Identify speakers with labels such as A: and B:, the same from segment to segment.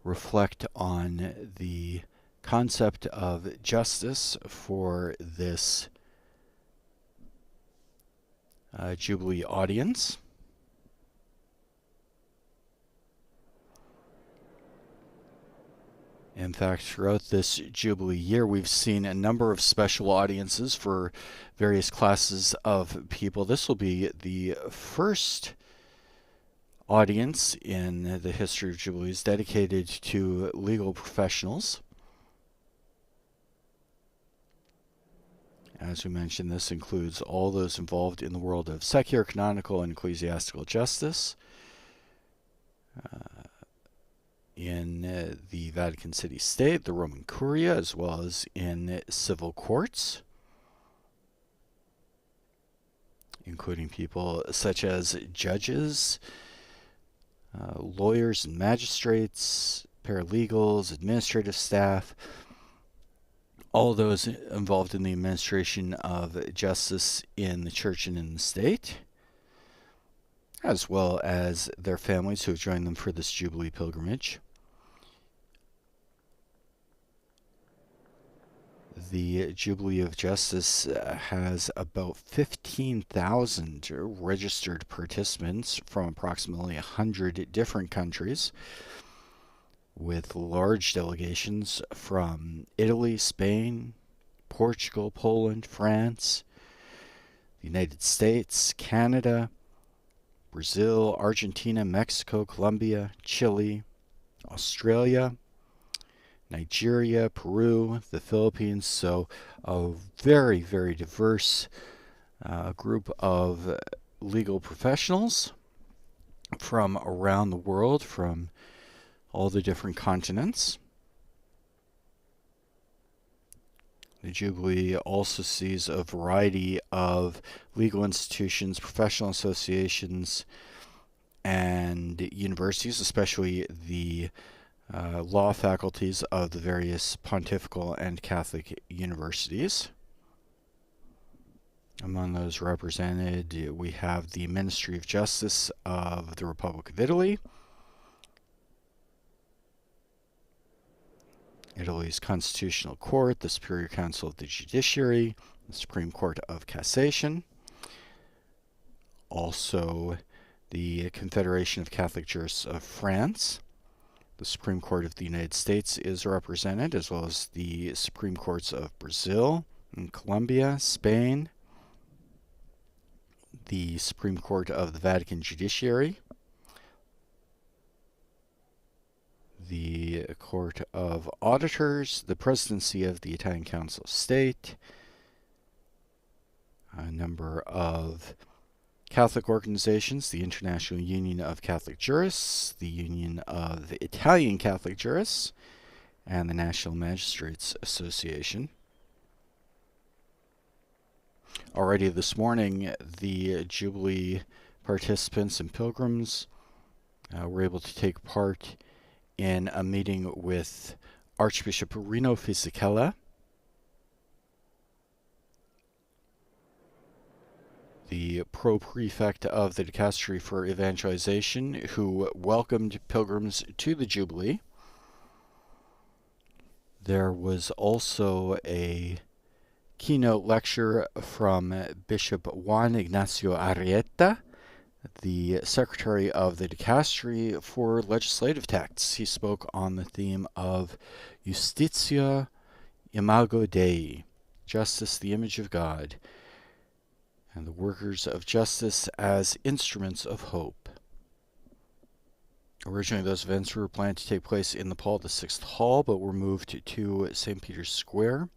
A: reflect on the concept of justice for this Jubilee audience. In fact, throughout this Jubilee year, we've seen a number of special audiences for various classes of people. This will be the first audience in the history of Jubilees dedicated to legal professionals. As we mentioned, this includes all those involved in the world of secular, canonical, and ecclesiastical justice in the Vatican City State, the Roman Curia, as well as in civil courts, including people such as judges, lawyers and magistrates, paralegals, administrative staff, all those involved in the administration of justice in the church and in the state, as well as their families who have joined them for this Jubilee pilgrimage. The Jubilee of Justice has about 15,000 registered participants from approximately 100 different countries, with large delegations from Italy, Spain, Portugal, Poland, France, the United States, Canada, Brazil, Argentina, Mexico, Colombia, Chile, Australia, Nigeria, Peru, the Philippines. So a very, very diverse group of legal professionals from around the world, from all the different continents. The Jubilee also sees a variety of legal institutions, professional associations, and universities, especially the law faculties of the various pontifical and Catholic universities. Among those represented, we have the Ministry of Justice of the Republic of Italy, Italy's Constitutional Court, the Superior Council of the Judiciary, the Supreme Court of Cassation, also the Confederation of Catholic Jurists of France. The Supreme Court of the United States is represented, as well as the Supreme Courts of Brazil and Colombia, Spain, the Supreme Court of the Vatican Judiciary, the Court of Auditors, the Presidency of the Italian Council of State, a number of Catholic organizations, the International Union of Catholic Jurists, the Union of Italian Catholic Jurists, and the National Magistrates Association. Already this morning, the Jubilee participants and pilgrims were able to take part in a meeting with Archbishop Rino Fisichella, the pro-prefect of the Dicastery for Evangelization, who welcomed pilgrims to the Jubilee. There was also a keynote lecture from Bishop Juan Ignacio Arrieta, the Secretary of the Dicastery for Legislative Texts. He spoke on the theme of Justitia Imago Dei, Justice, the Image of God, and the workers of justice as instruments of hope. Originally, those events were planned to take place in the Paul VI Hall, but were moved to St. Peter's Square.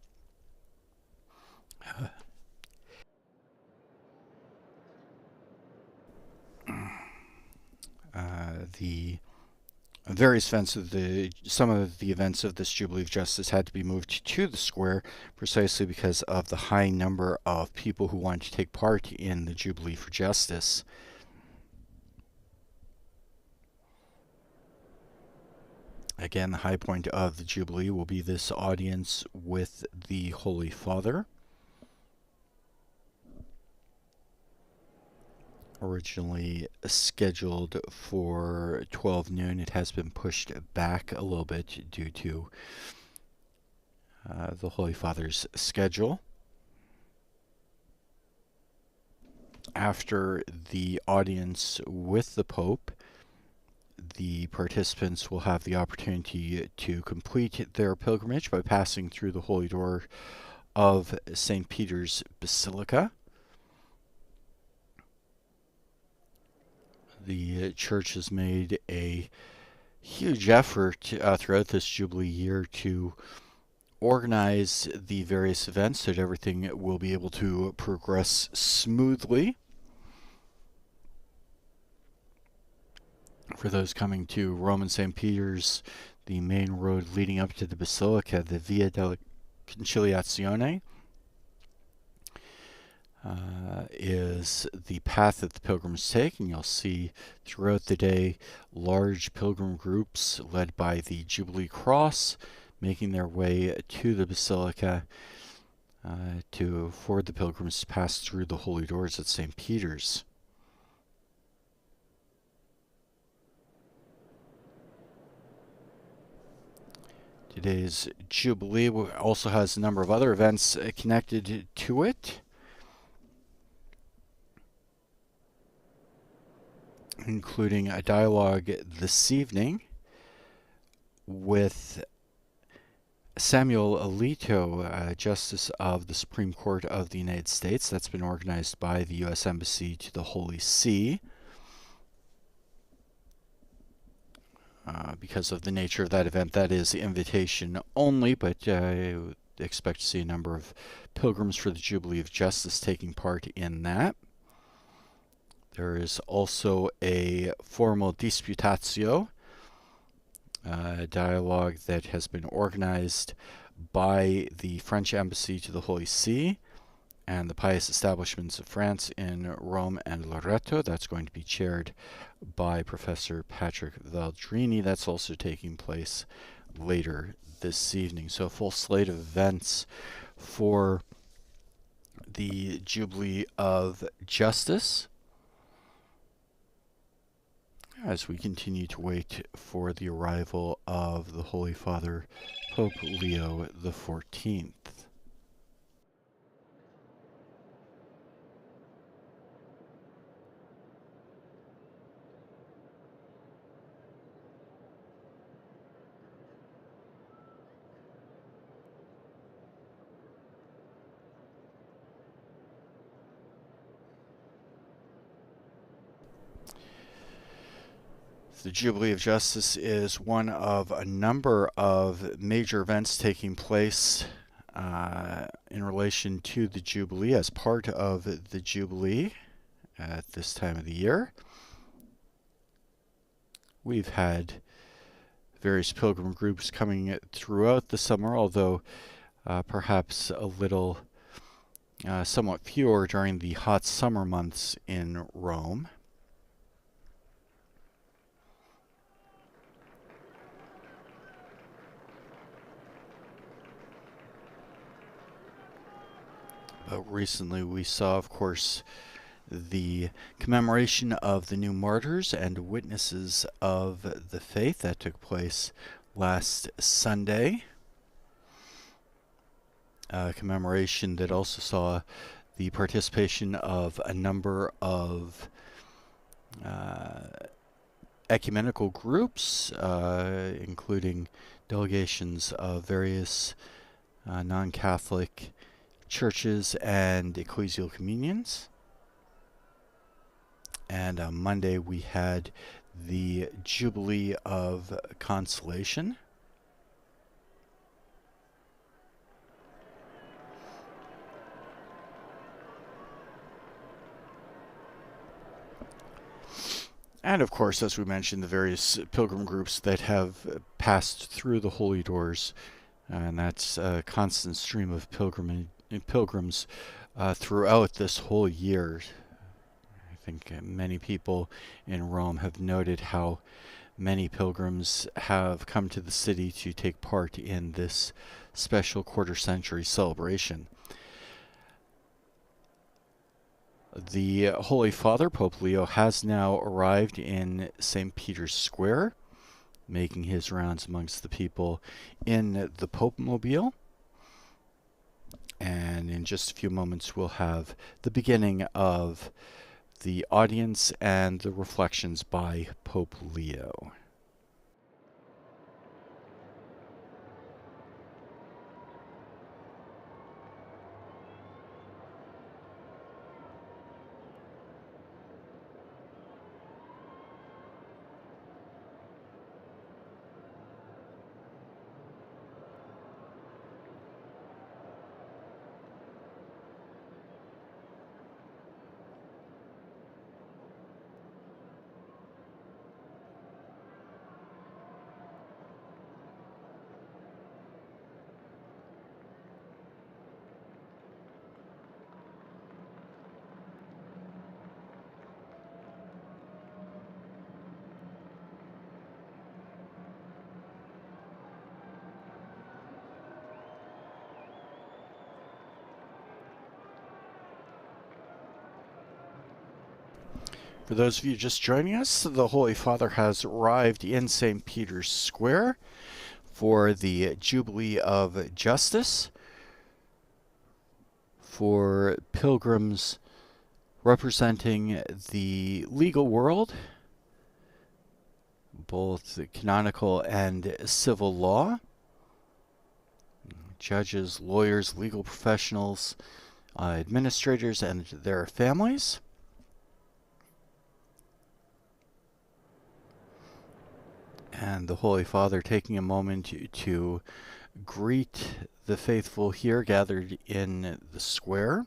A: The various events of some of the events of this Jubilee of Justice had to be moved to the square precisely because of the high number of people who wanted to take part in the Jubilee for Justice. Again, the high point of the Jubilee will be this audience with the Holy Father. originally scheduled for 12 noon. It has been pushed back a little bit due to the Holy Father's schedule. After the audience with the Pope, the participants will have the opportunity to complete their pilgrimage by passing through the Holy Door of St. Peter's Basilica. The Church has made a huge effort throughout this Jubilee year to organize the various events so that everything will be able to progress smoothly. For those coming to Rome and St. Peter's, the main road leading up to the Basilica, the Via della Conciliazione, is the path that the pilgrims take, and you'll see throughout the day large pilgrim groups led by the Jubilee Cross making their way to the Basilica for the pilgrims to pass through the Holy Doors at St. Peter's. Today's Jubilee also has a number of other events connected to it, including a dialogue this evening with Samuel Alito, Justice of the Supreme Court of the United States. That's been organized by the U.S. Embassy to the Holy See. Because of the nature of that event, that is invitation only, but I expect to see a number of pilgrims for the Jubilee of Justice taking part in that. There is also a formal disputatio, dialogue that has been organized by the French Embassy to the Holy See and the pious establishments of France in Rome and Loreto. That's going to be chaired by Professor Patrick Valdrini. That's also taking place later this evening. So a full slate of events for the Jubilee of Justice as we continue to wait for the arrival of the Holy Father, Pope Leo XIV. The Jubilee of Justice is one of a number of major events taking place in relation to the Jubilee as part of the Jubilee at this time of the year. We've had various pilgrim groups coming throughout the summer, although perhaps a little somewhat fewer during the hot summer months in Rome. But recently we saw, of course, the commemoration of the new martyrs and witnesses of the faith that took place last Sunday. A commemoration that also saw the participation of a number of ecumenical groups, including delegations of various non-Catholic churches and ecclesial communions. And on Monday we had the Jubilee of Consolation. And of course, as we mentioned, the various pilgrim groups that have passed through the holy doors, and that's a constant stream of pilgrims throughout this whole year. I think many people in Rome have noted how many pilgrims have come to the city to take part in this special quarter-century celebration. The Holy Father, Pope Leo, has now arrived in St. Peter's Square, making his rounds amongst the people in the Pope Mobile. And in just a few moments, we'll have the beginning of the audience and the reflections by Pope Leo. For those of you just joining us, the Holy Father has arrived in St. Peter's Square for the Jubilee of Justice, for pilgrims representing the legal world, both canonical and civil law, judges, lawyers, legal professionals, administrators, and their families. And the Holy Father taking a moment to greet the faithful here gathered in the square.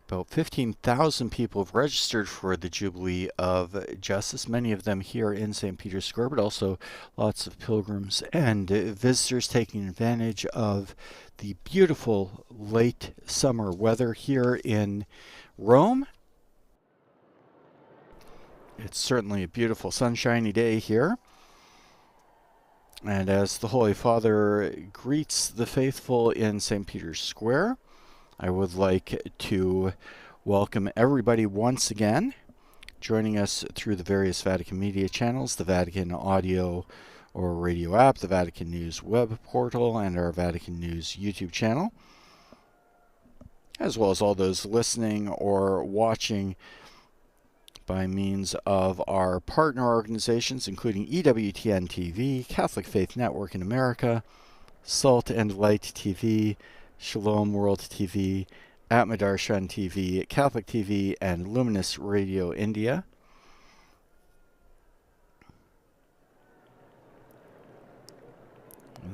A: About 15,000 people have registered for the Jubilee of Justice, many of them here in St. Peter's Square, but also lots of pilgrims and visitors taking advantage of the beautiful late summer weather here in Rome. It's certainly a beautiful sunshiny day here. And as the Holy Father greets the faithful in St. Peter's Square, I would like to welcome everybody once again, joining us through the various Vatican media channels, the Vatican audio or radio app, the Vatican News web portal, and our Vatican News YouTube channel, as well as all those listening or watching by means of our partner organizations, including EWTN TV, Catholic Faith Network in America, Salt and Light TV, Shalom World TV, Atmadarshan TV, Catholic TV, and Luminous Radio India.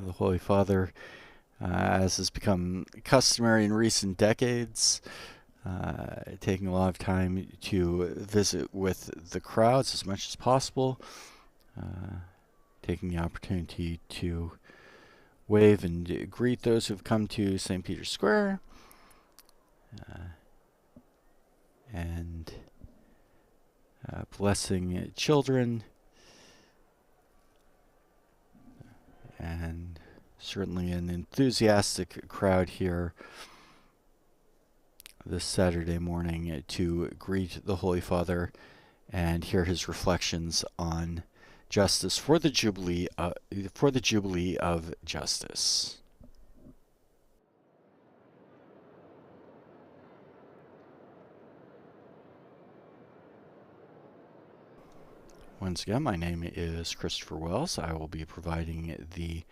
A: The Holy Father, as has become customary in recent decades, taking a lot of time to visit with the crowds as much as possible, taking the opportunity to wave and greet those who've come to St. Peter's Square, and blessing children, and certainly an enthusiastic crowd here this Saturday morning to greet the Holy Father and hear his reflections on justice for the Jubilee of Justice. Once again, my name is Christopher Wells. I will be providing the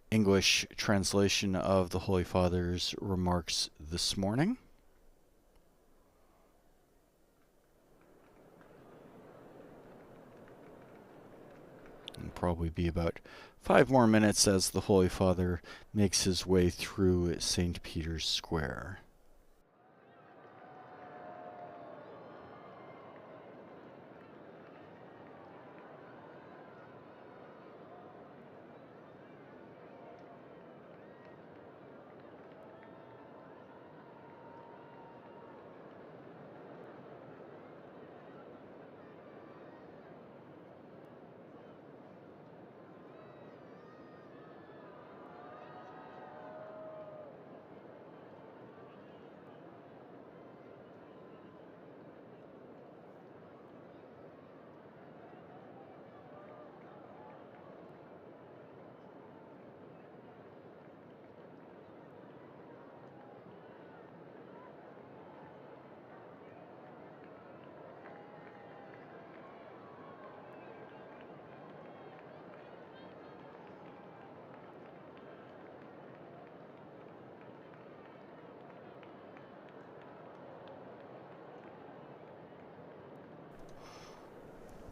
A: English translation of the Holy Father's remarks this morning. It'll probably be about 5 more minutes as the Holy Father makes his way through St. Peter's Square.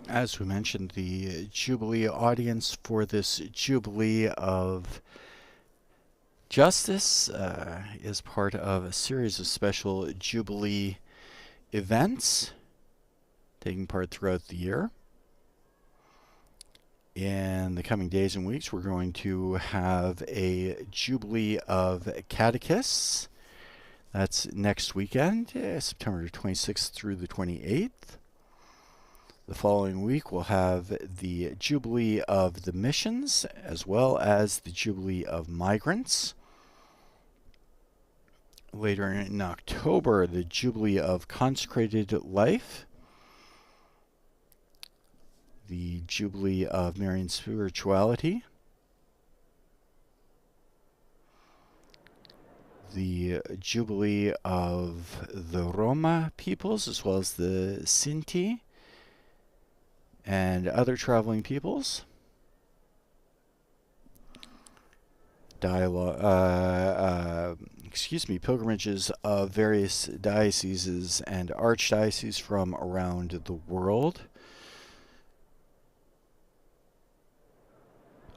A: As we mentioned, the Jubilee audience for this Jubilee of Justice is part of a series of special Jubilee events taking part throughout the year. In the coming days and weeks, we're going to have a Jubilee of Catechists. That's next weekend, September 26th through the 28th. The following week, we'll have the Jubilee of the Missions, as well as the Jubilee of Migrants. Later in October, the Jubilee of Consecrated Life, the Jubilee of Marian Spirituality, the Jubilee of the Roma peoples, as well as the Sinti and other traveling peoples. Pilgrimages of various dioceses and archdioceses from around the world.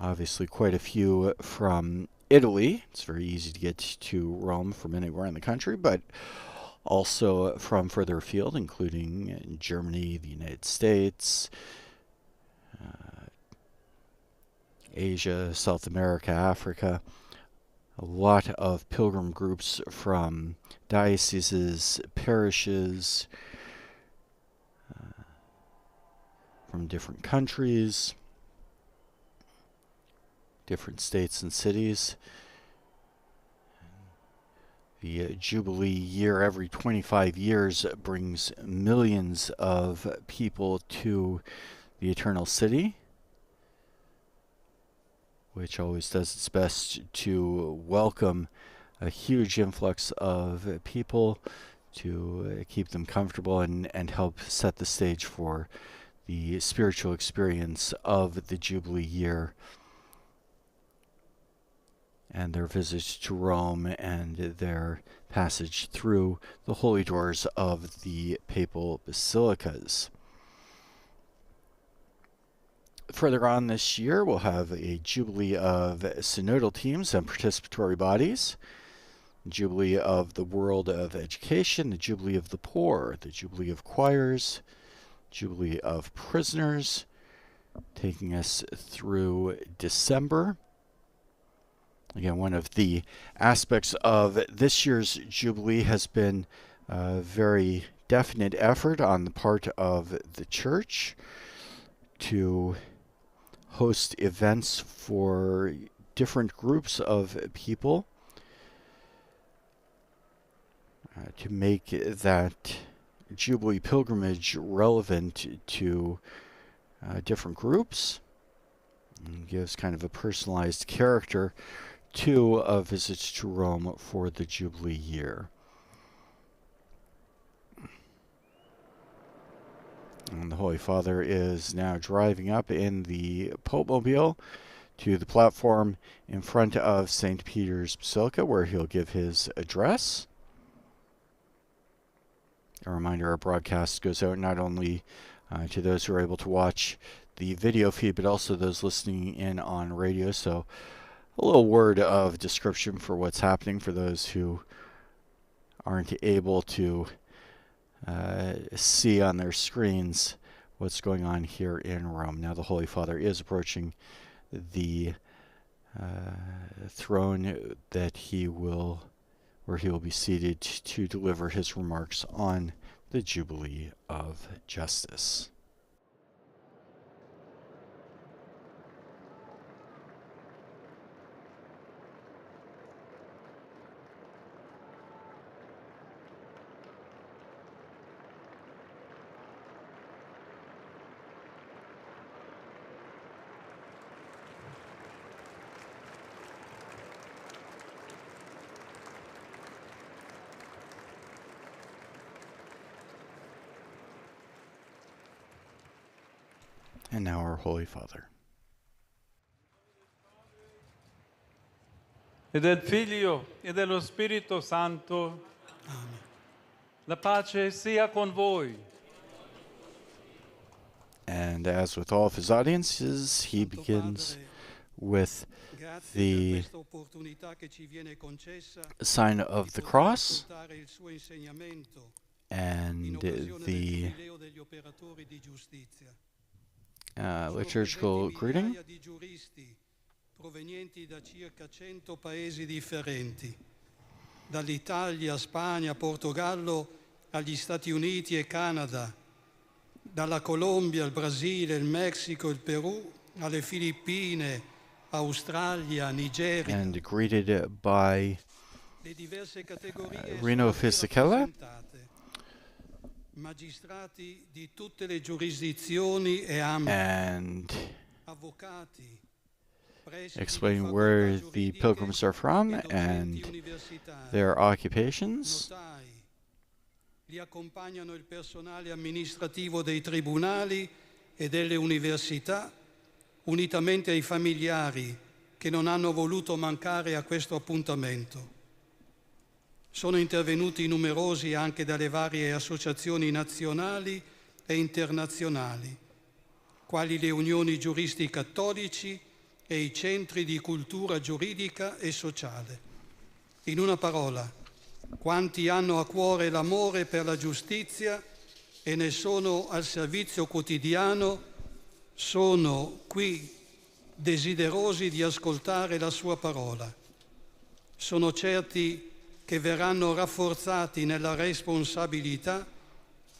A: Obviously, quite a few from Italy. It's very easy to get to Rome from anywhere in the country, but also from further afield, including Germany, the United States, Asia, South America, Africa. A lot of pilgrim groups from dioceses, parishes, from different countries, different states and cities. The Jubilee year every 25 years brings millions of people to the Eternal City, which always does its best to welcome a huge influx of people, to keep them comfortable and help set the stage for the spiritual experience of the Jubilee year and their visits to Rome and their passage through the holy doors of the papal basilicas. Further on this year, we'll have a Jubilee of synodal teams and participatory bodies, Jubilee of the world of education, the Jubilee of the poor, the Jubilee of choirs, Jubilee of prisoners, taking us through December. Again, one of the aspects of this year's Jubilee has been a very definite effort on the part of the Church to host events for different groups of people to make that Jubilee pilgrimage relevant to different groups, and gives kind of a personalized character to a visit to Rome for the Jubilee year. And the Holy Father is now driving up in the Pope Mobile to the platform in front of St. Peter's Basilica, where he'll give his address. A reminder, our broadcast goes out not only to those who are able to watch the video feed, but also those listening in on radio. So a little word of description for what's happening for those who aren't able to see on their screens what's going on here in Rome. Now the Holy Father is approaching the throne where he will be seated to deliver his remarks on the Jubilee of Justice. And now our Holy Father.
B: E del Figlio e dello Spirito Santo. Amen. La pace sia con voi.
A: And as with all of his audiences, he begins with the sign of the cross and the liturgical greeting.
C: Provenienti da circa 100 paesi differenti, dall'Italia, Spagna, Portogallo, agli Stati Uniti e Canada, dalla Colombia, il Brasile, il Messico, il Perù, alle Filippine, Australia, Nigeria.
A: And greeted by
C: Le diverse categorie
A: Rino
C: sono qui
A: Fisichella.
C: rappresentate. Magistrati di tutte le giurisdizioni e ambiti,
A: and
C: avvocati,
A: explaining where the pilgrims are from and their occupations.
C: notai. Li accompagnano il personale amministrativo dei tribunali e delle università, unitamente ai familiari che non hanno voluto mancare a questo appuntamento. Sono intervenuti numerosi anche dalle varie associazioni nazionali e internazionali, quali le unioni giuristi cattolici e i centri di cultura giuridica e sociale. In una parola, quanti hanno a cuore l'amore per la giustizia e ne sono al servizio quotidiano, sono qui desiderosi di ascoltare la sua parola. Sono certi che verranno rafforzati nella responsabilità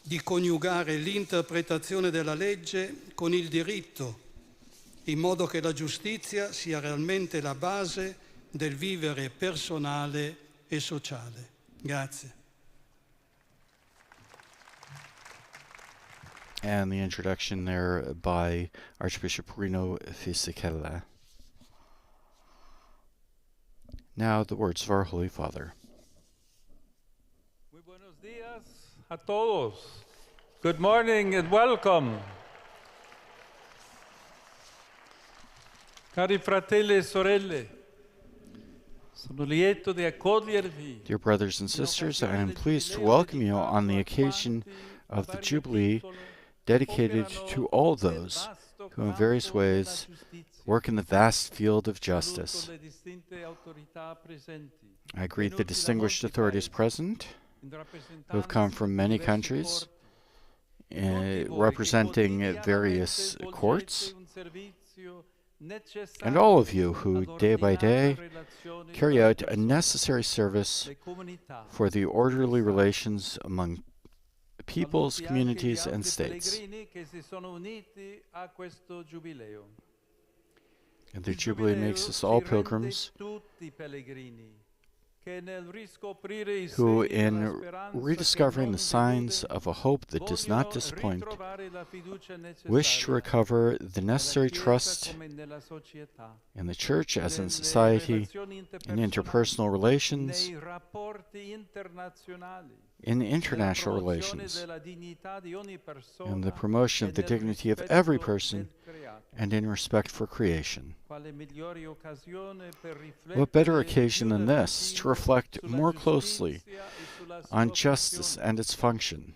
C: di coniugare l'interpretazione della legge con il diritto, in modo che la giustizia sia realmente la base del vivere personale e sociale. Grazie.
A: And the introduction there by Archbishop Rino Fisichella. Now the words of our Holy Father.
B: Muy buenos días a todos. Good morning and welcome. Cari fratelli e sorelle, sono lieto di accogliervi.
A: Dear brothers and sisters, I am pleased to welcome you on the occasion of the Jubilee dedicated to all those who in various ways work in the vast field of justice. I greet the distinguished authorities present, who have come from many countries, representing various courts, and all of you who, day by day, carry out a necessary service for the orderly relations among peoples, communities, and states. And the Jubilee makes us all pilgrims who, in rediscovering the signs of a hope that does not disappoint, wish to recover the necessary trust in the Church as in society, in interpersonal relations, in international relations, in the promotion of the dignity of every person, and in respect for creation. What better occasion than this to reflect more closely on justice and its function,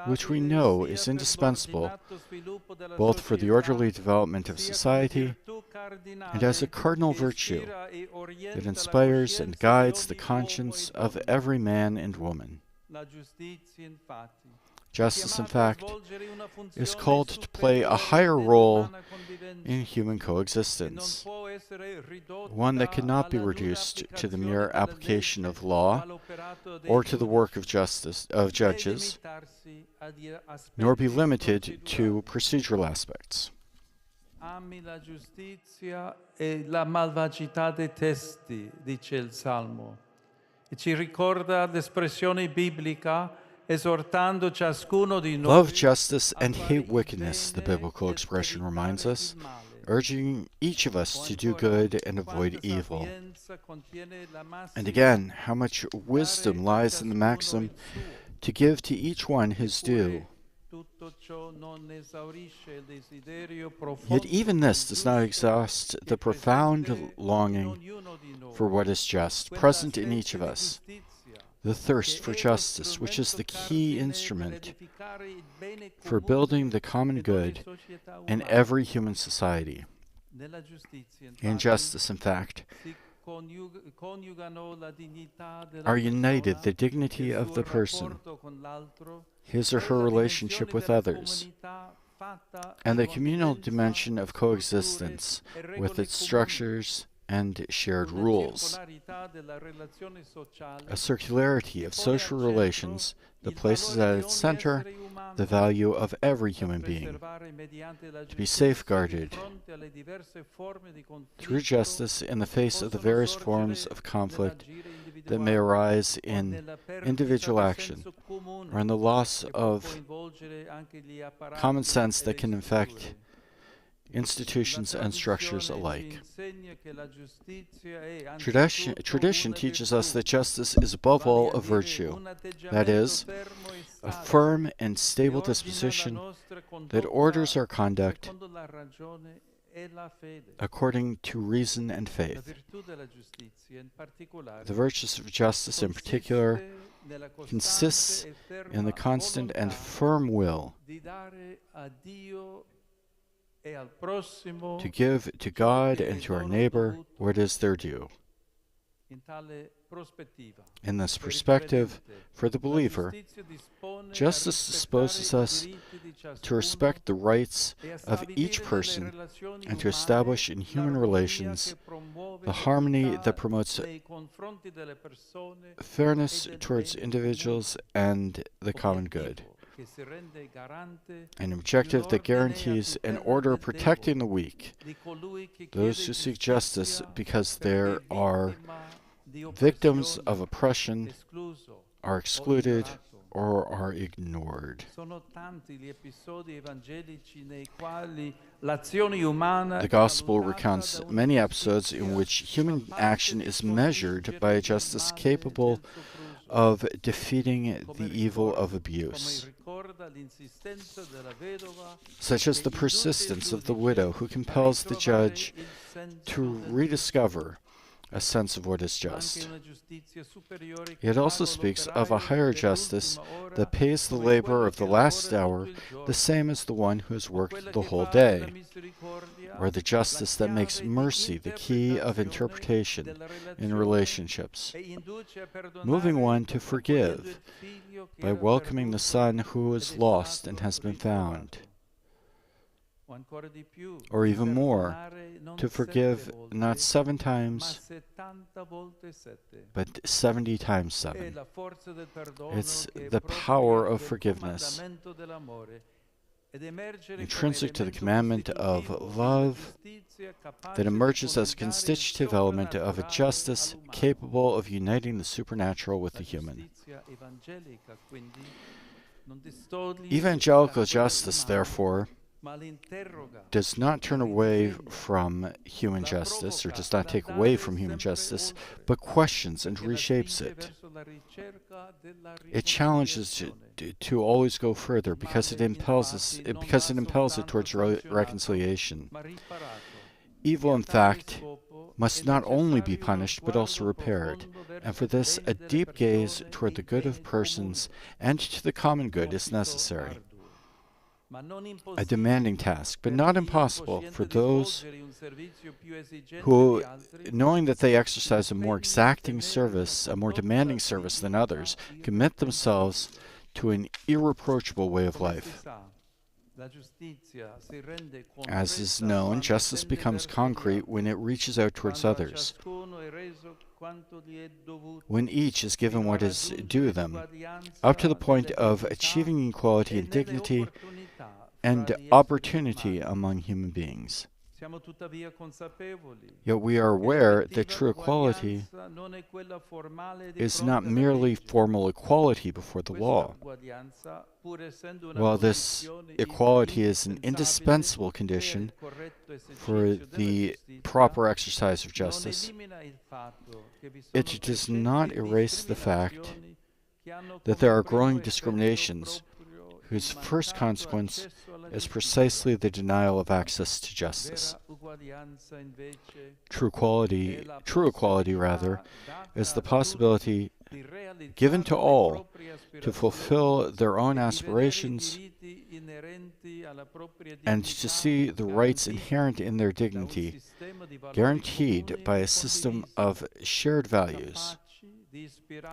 A: which we know is indispensable both for the orderly development of society and as a cardinal virtue that inspires and guides the conscience of every man and woman. Justice, in fact, is called to play a higher role in human coexistence, one that cannot be reduced to the mere application of law or to the work of judges, nor be limited to procedural aspects.
B: Ami la giustizia e la malvagità detesti, dice il Salmo, e ci ricorda l'espressione biblica esortando ciascuno di noi.
A: Love justice and hate wickedness, the biblical expression reminds us, urging each of us to do good and avoid evil. And again, how much wisdom lies in the maxim to give to each one his due. Yet even this does not exhaust the profound longing for what is just, present in each of us, the thirst for justice, which is the key instrument for building the common good in every human society. In justice, in fact, are united the dignity of the person, his or her relationship with others, and the communal dimension of coexistence with its structures and shared rules. A circularity of social relations that places at its center the value of every human being, to be safeguarded through justice in the face of the various forms of conflict that may arise in individual action or in the loss of common sense that can infect institutions and structures alike. Tradition teaches us that justice is above all a virtue, that is, a firm and stable disposition that orders our conduct according to reason and faith. The virtues of justice in particular consists in the constant and firm will to give to God and to our neighbor what is their due. In this perspective, for the believer, justice disposes us to respect the rights of each person and to establish in human relations the harmony that promotes fairness towards individuals and the common good. An objective that guarantees an order protecting the weak, those who seek justice because there are victims of oppression are excluded or are ignored. The Gospel recounts many episodes in which human action is measured by a justice capable of defeating the evil of abuse, such as the persistence of the widow who compels the judge to rediscover a sense of what is just. It also speaks of a higher justice that pays the laborer of the last hour the same as the one who has worked the whole day, or the justice that makes mercy the key of interpretation in relationships, moving one to forgive by welcoming the son who is lost and has been found. Or even more, to forgive not 7 times, but 70 times 7. It's the power of forgiveness, intrinsic to the commandment of love, that emerges as a constitutive element of a justice capable of uniting the supernatural with the human. Evangelical justice, therefore, does not turn away from human justice, or does not take away from human justice, but questions and reshapes it. It challenges to always go further because it impels it towards reconciliation. Evil, in fact, must not only be punished but also repaired, and for this a deep gaze toward the good of persons and to the common good is necessary. A demanding task, but not impossible for those who, knowing that they exercise a more exacting service, a more demanding service than others, commit themselves to an irreproachable way of life. As is known, justice becomes concrete when it reaches out towards others, when each is given what is due them, up to the point of achieving equality and dignity and opportunity among human beings. Yet we are aware that true equality is not merely formal equality before the law. While this equality is an indispensable condition for the proper exercise of justice, it does not erase the fact that there are growing discriminations whose first consequence is precisely the denial of access to justice. True equality rather, is the possibility given to all to fulfill their own aspirations and to see the rights inherent in their dignity guaranteed by a system of shared values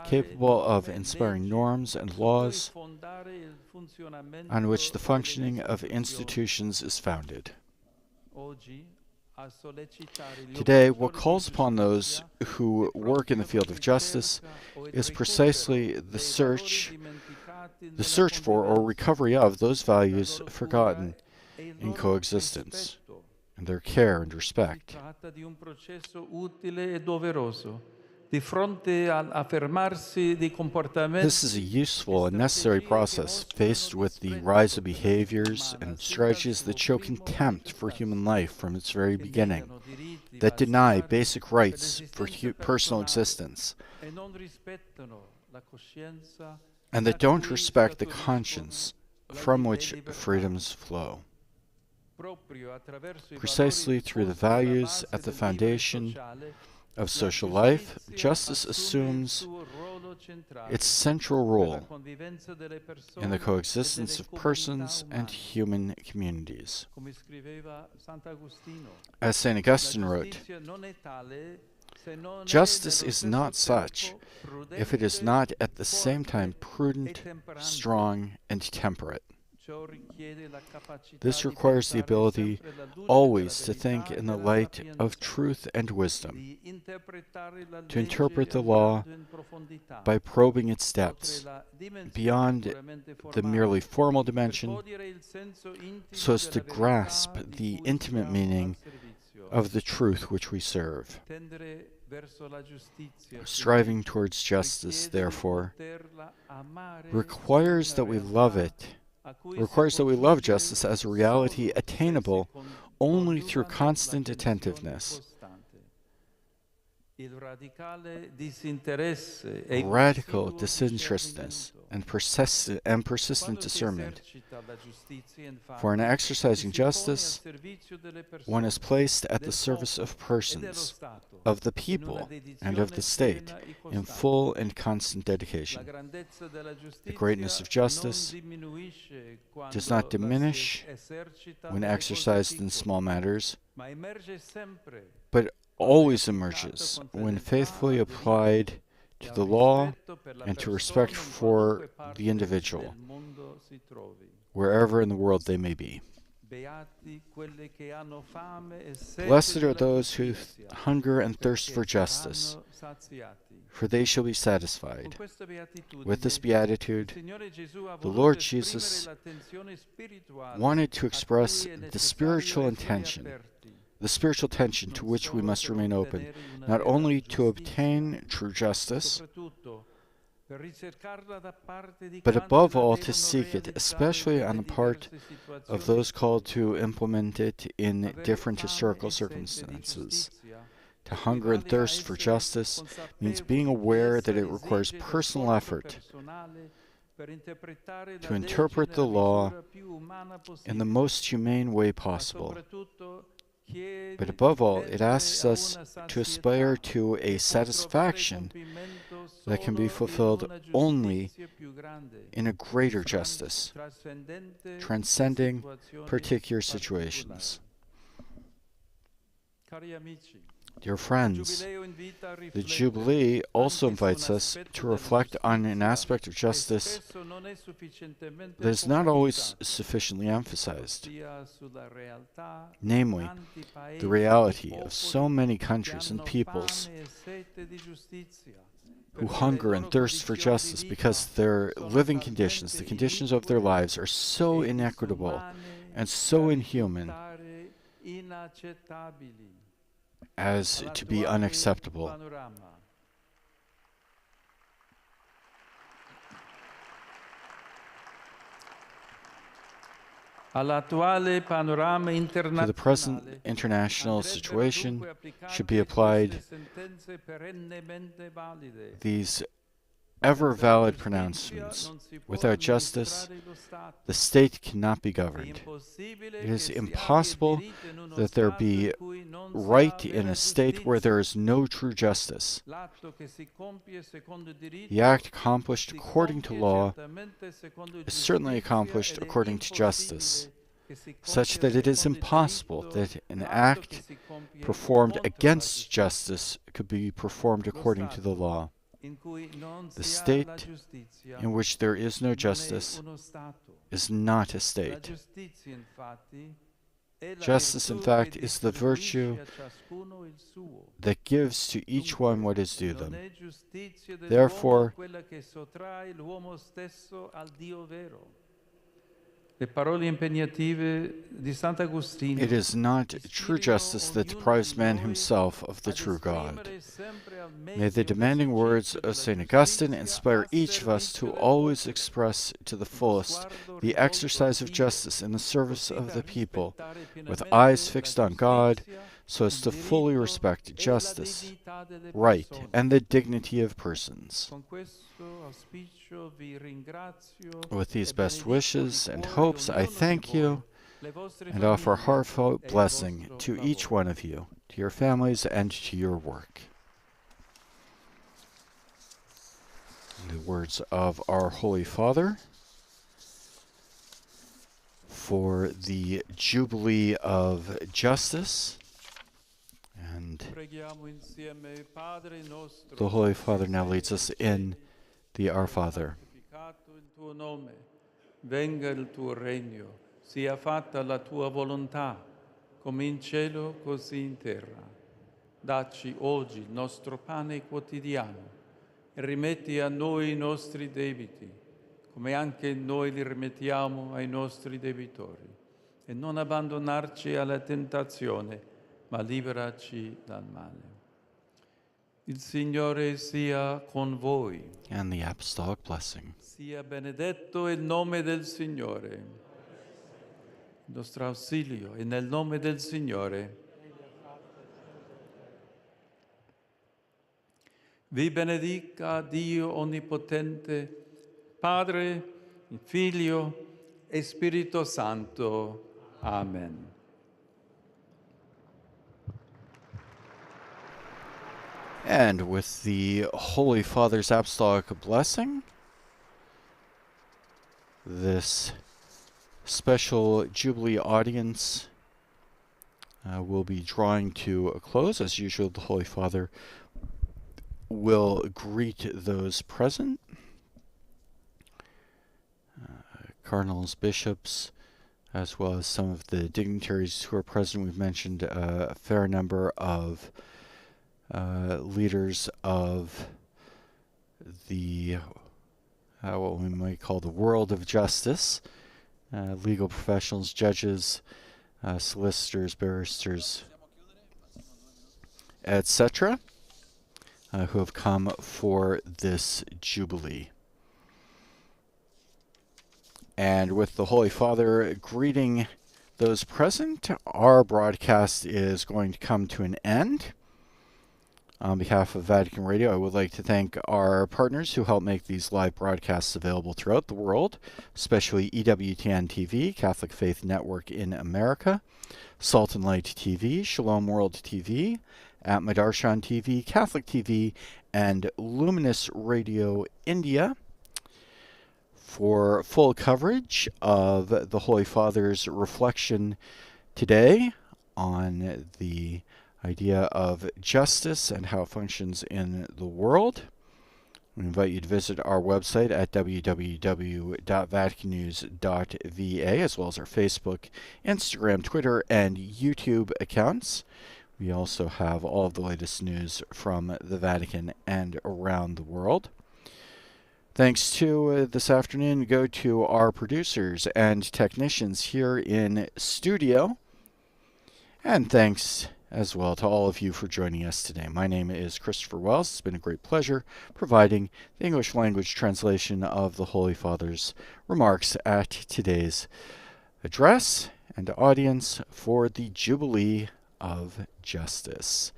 A: capable of inspiring norms and laws on which the functioning of institutions is founded. Today, what calls upon those who work in the field of justice is precisely the search for or recovery of those values forgotten in coexistence, and their care and respect. This is a useful and necessary process faced with the rise of behaviors and strategies that show contempt for human life from its very beginning, that deny basic rights for personal existence, and that don't respect the conscience from which freedoms flow. Precisely through the values at the foundation of social life, justice assumes its central role in the coexistence of persons and human communities. As St. Augustine wrote, "Justice is not such if it is not at the same time prudent, strong, and temperate." This requires the ability always to think in the light of truth and wisdom, to interpret the law by probing its depths beyond the merely formal dimension, so as to grasp the intimate meaning of the truth which we serve. Striving towards justice, therefore, requires that we love justice as a reality attainable only through constant attentiveness. Radical disinterestedness and persistent discernment. For in exercising justice, one is placed at the service of persons, of the people, and of the state, in full and constant dedication. The greatness of justice does not diminish when exercised in small matters, but always emerges when faithfully applied to the law and to respect for the individual, wherever in the world they may be. Blessed are those who hunger and thirst for justice, for they shall be satisfied. With this beatitude, the Lord Jesus wanted to express the spiritual tension to which we must remain open, not only to obtain true justice, but above all to seek it, especially on the part of those called to implement it in different historical circumstances. To hunger and thirst for justice means being aware that it requires personal effort to interpret the law in the most humane way possible. But above all, it asks us to aspire to a satisfaction that can be fulfilled only in a greater justice, transcending particular situations. Dear friends, the Jubilee also invites us to reflect on an aspect of justice that is not always sufficiently emphasized, namely, the reality of so many countries and peoples who hunger and thirst for justice because their living conditions, the conditions of their lives, are so inequitable and so inhuman as to be unacceptable. To the present international situation should be applied these ever
B: Senza la
A: valid
B: giustizia
A: pronouncements.
B: non si può
A: Without justice,
B: amministrare lo Stato.
A: the state cannot be
B: È
A: governed.
B: impossibile
A: It is
B: che si abbia
A: impossible
B: diritto in uno
A: that there
B: Stato in
A: be
B: cui non si
A: right
B: ha
A: in
B: vera
A: a state where there
B: giustizia.
A: is no true justice.
B: L'atto che si compie secondo diritto
A: The act accomplished
B: si
A: according to
B: compie
A: law
B: certamente secondo
A: is certainly
B: giustizia
A: accomplished
B: ed è
A: according to justice,
B: impossibile che si
A: such
B: compia
A: that it is
B: secondo
A: impossible
B: diritto
A: that an
B: l'atto che
A: act
B: si compie
A: performed
B: contro la
A: against
B: giustizia.
A: justice could be performed
B: Lo
A: according to the
B: Stato
A: law.
B: in cui non
A: The
B: si ha la
A: state
B: giustizia
A: in which there is no
B: non è
A: justice
B: uno Stato.
A: is not a
B: La
A: state.
B: giustizia, infatti, è la
A: Justice, in
B: virtù
A: fact,
B: che
A: is the virtue
B: distribuisce a ciascuno il suo.
A: that gives to each one what is due
B: Non
A: them.
B: è giustizia dell'uomo
A: Therefore,
B: quella che sottrae l'uomo stesso al Dio vero. Le parole impegnative di Sant'Agostino
A: it is not true
B: ispirino
A: justice that
B: ognuno
A: deprives
B: di
A: man
B: noi
A: himself of the
B: ad
A: true God.
B: esprimere sempre al
A: May the
B: meglio
A: demanding words
B: l'esercizio
A: of
B: della
A: St. Augustine
B: giustizia
A: inspire
B: a
A: each of us to
B: servizio del
A: always
B: popolo.
A: express to the
B: Uno
A: fullest
B: sguardo
A: the
B: rivolto a
A: exercise of
B: Dio,
A: justice in the service
B: così
A: of
B: da
A: the people,
B: rispettare
A: with
B: pienamente
A: eyes
B: la
A: fixed on God,
B: giustizia,
A: so as
B: il
A: to fully
B: diritto
A: respect
B: e la
A: justice,
B: dignità delle
A: right,
B: persone.
A: and the dignity of persons.
B: Con questo auspicio vi ringrazio
A: With these
B: e
A: best
B: benedico
A: wishes
B: di
A: and
B: cuore
A: hopes, I
B: ognuno di
A: thank
B: voi,
A: you
B: le vostre
A: and offer
B: famiglie
A: heartfelt
B: e il
A: blessing
B: vostro
A: to each
B: lavoro.
A: one of you, to your families, and to your work. The words of our Holy Father for the Jubilee of Justice. And
B: Preghiamo insieme, Padre nostro,
A: the Holy Father
B: che
A: now
B: sei
A: leads
B: nei
A: us in
B: cieli,
A: the Our
B: sia
A: Father.
B: santificato il tuo nome, venga il tuo regno, sia fatta la tua volontà, come in cielo così in terra. Dacci oggi il nostro pane quotidiano e rimetti a noi i nostri debiti, come anche noi li rimettiamo ai nostri debitori. E non abbandonarci alla tentazione, ma liberaci dal male. Il Signore sia con voi.
A: And the Apostolic Blessing.
B: Sia benedetto il nome del Signore. Il nostro ausilio è nel nome del Signore. Vi benedica Dio Onnipotente, Padre, Figlio e Spirito Santo. Amen.
A: And with the Holy Father's Apostolic Blessing, this special Jubilee audience will be drawing to a close. As usual, the Holy Father will greet those present, cardinals, bishops, as well as some of the dignitaries who are present. We've mentioned a fair number of leaders of the what we might call the world of justice, legal professionals, judges, solicitors, barristers, etc., who have come for this Jubilee. And with the Holy Father greeting those present, our broadcast is going to come to an end. On behalf of Vatican Radio, I would like to thank our partners who help make these live broadcasts available throughout the world, especially EWTN TV, Catholic Faith Network in America, Salt and Light TV, Shalom World TV, Madarsham TV, Catholic TV, and Luminous Radio India. For full coverage of the Holy Father's reflection today on the idea of justice and how it functions in the world, we invite you to visit our website at www.vaticannews.va, as well as our Facebook, Instagram, Twitter, and YouTube accounts. We also have all of the latest news from the Vatican and around the world. Thanks to this afternoon go to our producers and technicians here in studio. And thanks as well to all of you for joining us today. My name is Christopher Wells. It's been a great pleasure providing the English language translation of the Holy Father's remarks at today's address and audience for the Jubilee of Justice.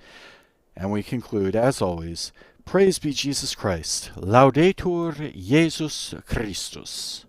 A: And we conclude, as always, Praise be Jesus Christ. Laudetur Jesus Christus.